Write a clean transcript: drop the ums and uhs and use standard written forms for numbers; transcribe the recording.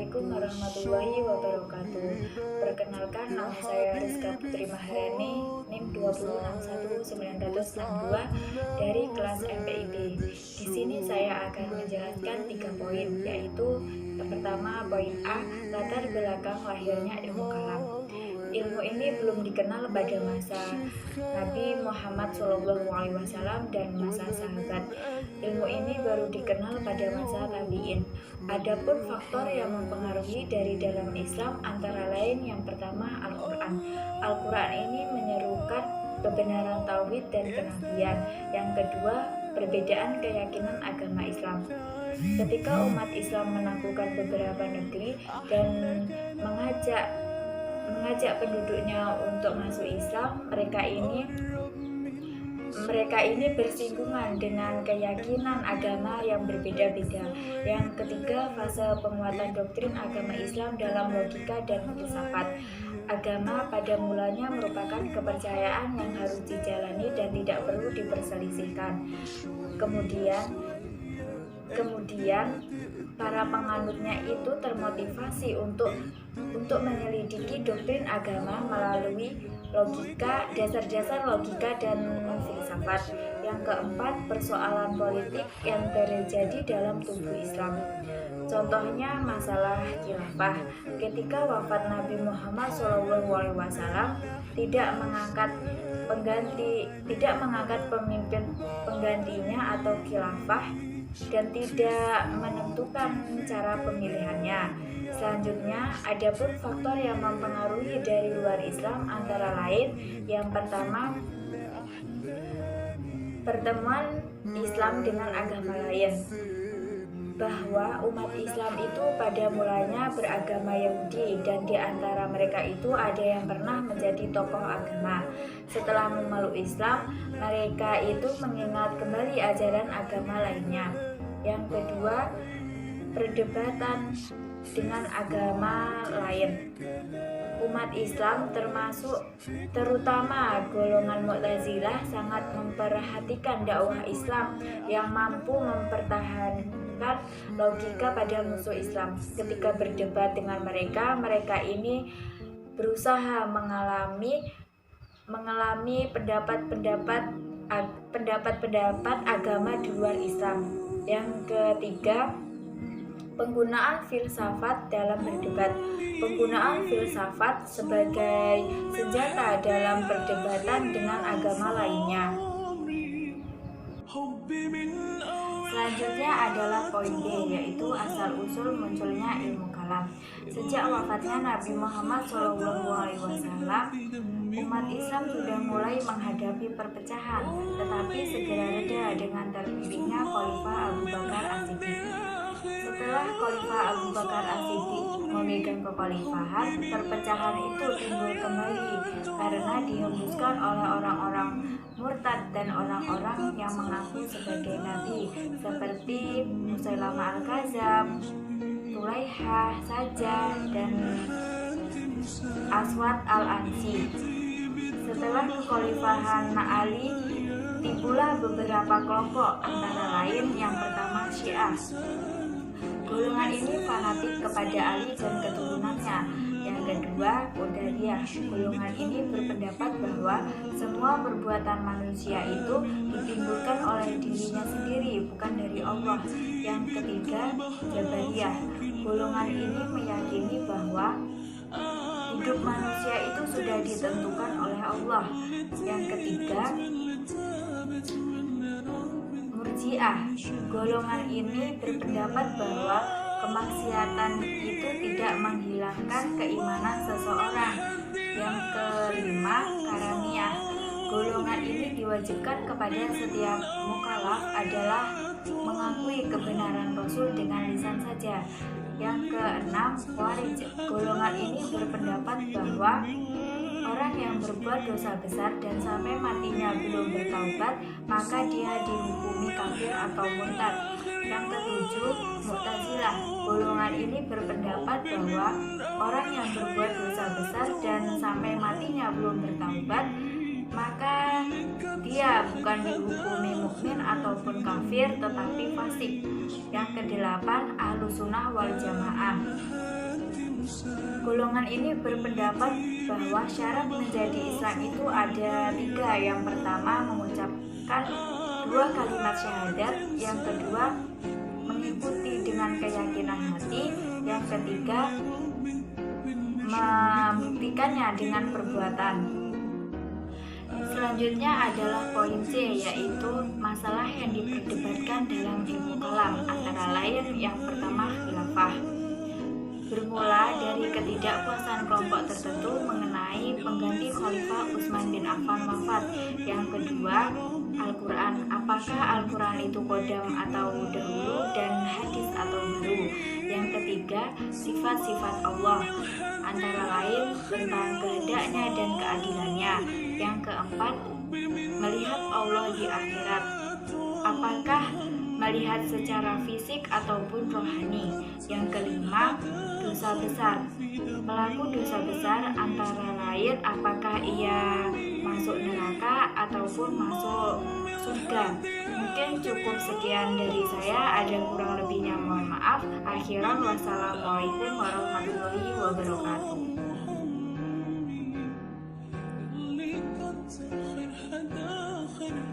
Assalamualaikum warahmatullahi wabarakatuh. Perkenalkan, nama saya Rizka Putri Maharani, NIM 2061962 dari kelas MPIB. Di sini saya akan menjelaskan 3 poin, yaitu yang pertama poin A, latar belakang lahirnya ilmu kalam. Ilmu ini belum dikenal pada masa Nabi Muhammad SAW dan masa sahabat. Ilmu ini baru dikenal pada masa tabi'in. Adapun faktor yang mempengaruhi dari dalam Islam antara lain yang pertama Al-Quran. Al-Quran ini menyerukan kebenaran tauhid dan kenabian. Yang kedua, perbedaan keyakinan agama Islam. Ketika umat Islam menaklukkan beberapa negeri dan mengajak penduduknya untuk masuk Islam, mereka ini bersinggungan dengan keyakinan agama yang berbeda-beda. Yang ketiga, fase penguatan doktrin agama Islam dalam logika dan filsafat. Agama pada mulanya merupakan kepercayaan yang harus dijalani dan tidak perlu diperselisihkan. Kemudian para penganutnya itu termotivasi untuk menyelidiki doktrin agama melalui logika, dasar-dasar logika dan filsafat. Yang keempat, persoalan politik yang terjadi dalam tubuh Islam. Contohnya masalah khilafah. Ketika wafat Nabi Muhammad SAW, tidak mengangkat pemimpin penggantinya atau khilafah dan tidak menentukan cara pemilihannya. Selanjutnya, ada pun faktor yang mempengaruhi dari luar Islam antara lain yang pertama, pertemuan Islam dengan agama lain, bahwa umat Islam itu pada mulanya beragama Yahudi dan di antara mereka itu ada yang pernah menjadi tokoh agama. Setelah memeluk Islam, mereka itu mengingat kembali ajaran agama lainnya. Yang kedua, perdebatan dengan agama lain. Umat Islam terutama golongan Mu'tazilah sangat memperhatikan dakwah Islam yang mampu mempertahankan logika pada musuh Islam. Ketika berdebat dengan mereka ini berusaha mengalami pendapat-pendapat agama di luar Islam. Yang ketiga, penggunaan filsafat dalam berdebat. Penggunaan filsafat sebagai senjata dalam perdebatan dengan agama lainnya. Selanjutnya adalah poin D, yaitu asal-usul munculnya ilmu kalam. Sejak wafatnya Nabi Muhammad SAW, umat Islam sudah mulai menghadapi perpecahan, tetapi segera reda dengan terpilihnya Khalifah Abu Bakar As-Siddiq. Setelah Khalifah Abu Bakar As-Siddiq memegang kekhalifahan, perpecahan itu timbul kembali karena dihembuskan oleh orang-orang murtad dan orang-orang yang mengaku sebagai nabi seperti Musailamah Al-Kadzab, Tulaihah, Sajjah, dan Aswad Al-Ansi. Setelah kekhalifahan Ali, timbullah beberapa kelompok, antara lain yang pertama Syiah. Golongan ini fanatik kepada Ali dan keturunannya. Yang kedua, Qadariyah. Golongan ini berpendapat bahwa semua perbuatan manusia itu ditimbulkan oleh dirinya sendiri, bukan dari Allah. Yang ketiga, Jabariyah. Golongan ini meyakini bahwa hidup manusia itu sudah ditentukan oleh Allah. Yang ketiga, Murji'ah. Golongan ini berpendapat bahwa kemaksiatan itu tidak menghilangkan keimanan seseorang. Yang kelima, Karamiyah. Golongan ini diwajibkan kepada setiap mukallaf adalah mengakui kebenaran Rasul dengan lisan saja. Yang keenam, Khawarij. Golongan ini berpendapat bahwa orang yang berbuat dosa besar dan sampai matinya belum bertaubat, maka dia dihukumi kafir atau murtad. Yang ketujuh, Mu'tazilah. Golongan ini berpendapat bahwa orang yang berbuat dosa besar dan sampai matinya belum bertaubat, maka dia bukan dihukumi mukmin ataupun kafir, tetapi fasik. Yang kedelapan, Ahlussunnah wal Jamaah. Golongan ini berpendapat bahwa syarat menjadi Islam itu ada 3. Yang pertama, mengucapkan 2 kalimat syahadat. Yang kedua, mengikuti dengan keyakinan hati. Yang ketiga, membuktikannya dengan perbuatan. Selanjutnya adalah poin C, yaitu masalah yang diperdebatkan dalam ilmu kalam, antara lain yang pertama khilafah. Bermula dari ketidakpuasan kelompok tertentu mengenai pengganti Khalifah Utsman bin Affan wafat. Yang kedua, Al-Quran. Apakah Al-Quran itu kodam atau dahulu dan hadis atau baru? Yang ketiga, sifat-sifat Allah, antara lain tentang kehendaknya dan keadilannya. Yang keempat, melihat Allah di akhirat. Apakah melihat secara fisik ataupun rohani? Yang kelima, dosa besar. Pelaku dosa besar antara lain apakah ia masuk neraka ataupun masuk surga. Mungkin cukup sekian dari saya, ada kurang lebihnya mohon maaf. Akhiran, wassalamualaikum warahmatullahi wabarakatuh.